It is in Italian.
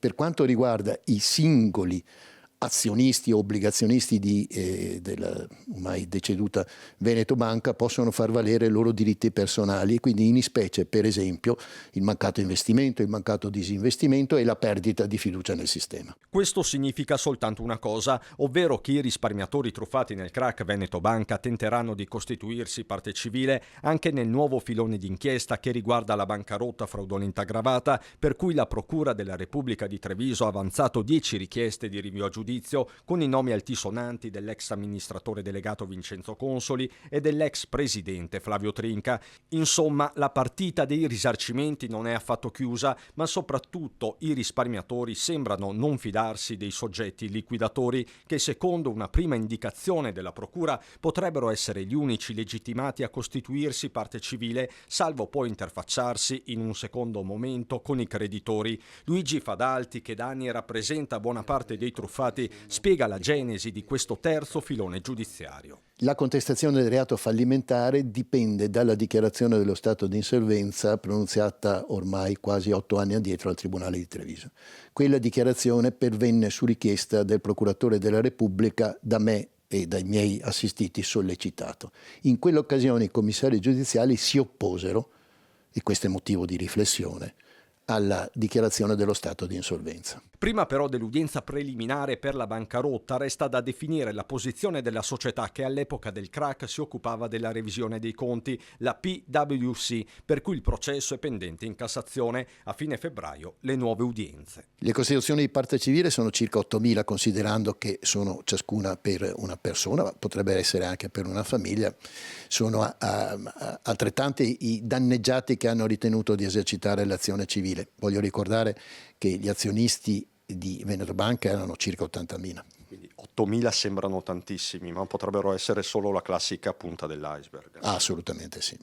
Per quanto riguarda i singoli azionisti o obbligazionisti della ormai deceduta Veneto Banca, possono far valere i loro diritti personali e quindi in specie, per esempio, il mancato investimento, il mancato disinvestimento e la perdita di fiducia nel sistema. Questo significa soltanto una cosa, ovvero che i risparmiatori truffati nel crack Veneto Banca tenteranno di costituirsi parte civile anche nel nuovo filone d'inchiesta che riguarda la bancarotta fraudolenta aggravata, per cui la Procura della Repubblica di Treviso ha avanzato 10 richieste di rinvio a giudizio con i nomi altisonanti dell'ex amministratore delegato Vincenzo Consoli e dell'ex presidente Flavio Trinca. Insomma, la partita dei risarcimenti non è affatto chiusa, ma soprattutto i risparmiatori sembrano non fidarsi dei soggetti liquidatori che, secondo una prima indicazione della Procura, potrebbero essere gli unici legittimati a costituirsi parte civile, salvo poi interfacciarsi in un secondo momento con i creditori. Luigi Fadalti, che da anni rappresenta buona parte dei truffati, spiega la genesi di questo terzo filone giudiziario. La contestazione del reato fallimentare dipende dalla dichiarazione dello stato di insolvenza pronunziata ormai quasi 8 anni addietro al Tribunale di Treviso. Quella dichiarazione pervenne su richiesta del procuratore della Repubblica, da me e dai miei assistiti sollecitato. In quell'occasione i commissari giudiziali si opposero, e questo è motivo di riflessione, alla dichiarazione dello stato di insolvenza. Prima però dell'udienza preliminare per la bancarotta resta da definire la posizione della società che all'epoca del crack si occupava della revisione dei conti, la PwC, per cui il processo è pendente in Cassazione. A fine febbraio le nuove udienze. Le costituzioni di parte civile sono circa 8.000, considerando che sono ciascuna per una persona, ma potrebbe essere anche per una famiglia. Sono altrettanti i danneggiati che hanno ritenuto di esercitare l'azione civile. Voglio ricordare che gli azionisti di Veneto Banca erano circa 80.000. Quindi 8.000 sembrano tantissimi, ma potrebbero essere solo la classica punta dell'iceberg. Assolutamente sì.